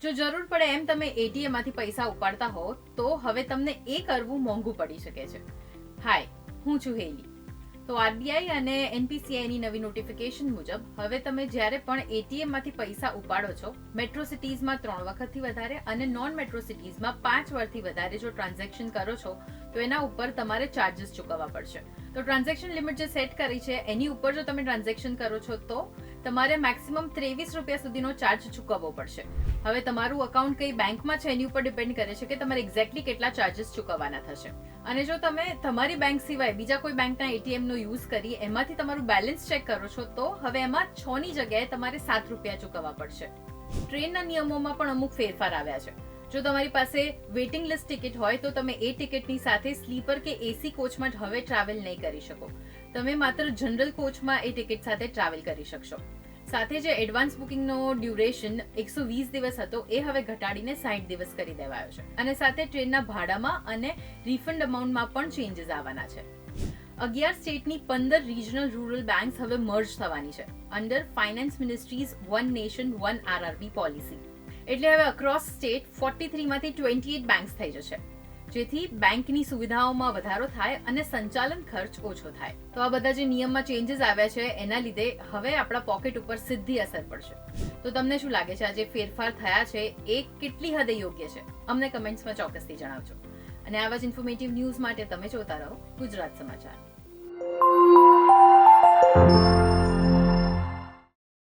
જો જરૂર પડે એમ તમે એટીએમ માંથી પૈસા ઉપાડતા હો તો હવે તમને એ કરવું મોંઘું પડી શકે છે. હાય, હું છું હેલી. તો આરબીઆઈ અને એનપીસીઆઈની નવી નોટિફિકેશન મુજબ હવે તમે જ્યારે પણ એટીએમ માંથી પૈસા ઉપાડો છો, મેટ્રો સિટીઝમાં 3 વખતથી વધારે અને નોન મેટ્રો સિટીઝમાં 5 વરથી વધારે જો ટ્રાન્ઝેક્શન કરો છો તો એના ઉપર તમારે ચાર્જીસ ચૂકવવા પડશે. તો ટ્રાન્ઝેક્શન લિમિટ જે સેટ કરી છે એની ઉપર જો તમે ટ્રાન્ઝેક્શન કરો છો તો તમારે મેક્સિમમ 23 રૂપિયા સુધીનો ચાર્જ ચૂકવવો પડશે. હવે તમારું અકાઉન્ટ કઈ બેંકમાં છે એની ઉપર ડિપેન્ડ કરે છે કે તમારે એક્ઝેક્ટલી કેટલા ચાર્જીસ ચૂકવવાના થશે. અને જો તમે તમારી બેંક સિવાય બીજા કોઈ બેંકના એટીએમ નો યુઝ કરી એમાંથી તમારું બેલેન્સ ચેક કરો છો તો હવે એમાં 6 ની જગ્યાએ તમારે 7 રૂપિયા ચૂકવવા પડશે. ટ્રેનના નિયમોમાં પણ અમુક ફેરફાર આવ્યા છે. જો તમારી પાસે વેઇટિંગ લિસ્ટ ટિકિટ હોય તો તમે એ ટિકિટની સાથે સ્લીપર કે એસી કોચમાં હવે ટ્રાવેલ નહીં કરી શકો. તમે માત્ર જનરલ કોચમાં એ ટિકિટ સાથે ટ્રાવેલ કરી શકશો. સાથે જે એડવાન્સ બુકિંગનો ડ્યુરેશન 120 દિવસ હતો એ હવે ઘટાડીને 60 દિવસ કરી દેવાયો છે. અને સાથે ટ્રેનના ભાડામાં અને રિફંડ અમાઉન્ટમાં પણ ચેન્જીસ આવવાના છે. 11 સ્ટેટની 15 રિજનલ રૂરલ બેંક્સ હવે મર્જ થવાની છે under finance ministries one nation one RRB policy. એટલે હવે અક્રોસ સ્ટેટ 43 માંથી 28 બેંક્સ થઈ જશે, જેથી બેંકની સુવિધાઓમાં વધારો થાય અને સંચાલન ખર્ચ ઓછો થાય. તો આ બધા જે નિયમમાં ચેન્જીસ આવ્યા છે એના લીધે હવે આપણા પોકેટ ઉપર સીધી અસર પડશે. તો તમને શું લાગે છે આ જે ફેરફાર થયા છે એ કેટલી હદે યોગ્ય છે? અમને કમેન્ટ્સમાં ચોક્કસથી જણાવજો. અને આવા જ ઇન્ફોર્મેટિવ ન્યૂઝ માટે તમે જોતા રહો ગુજરાત સમાચાર.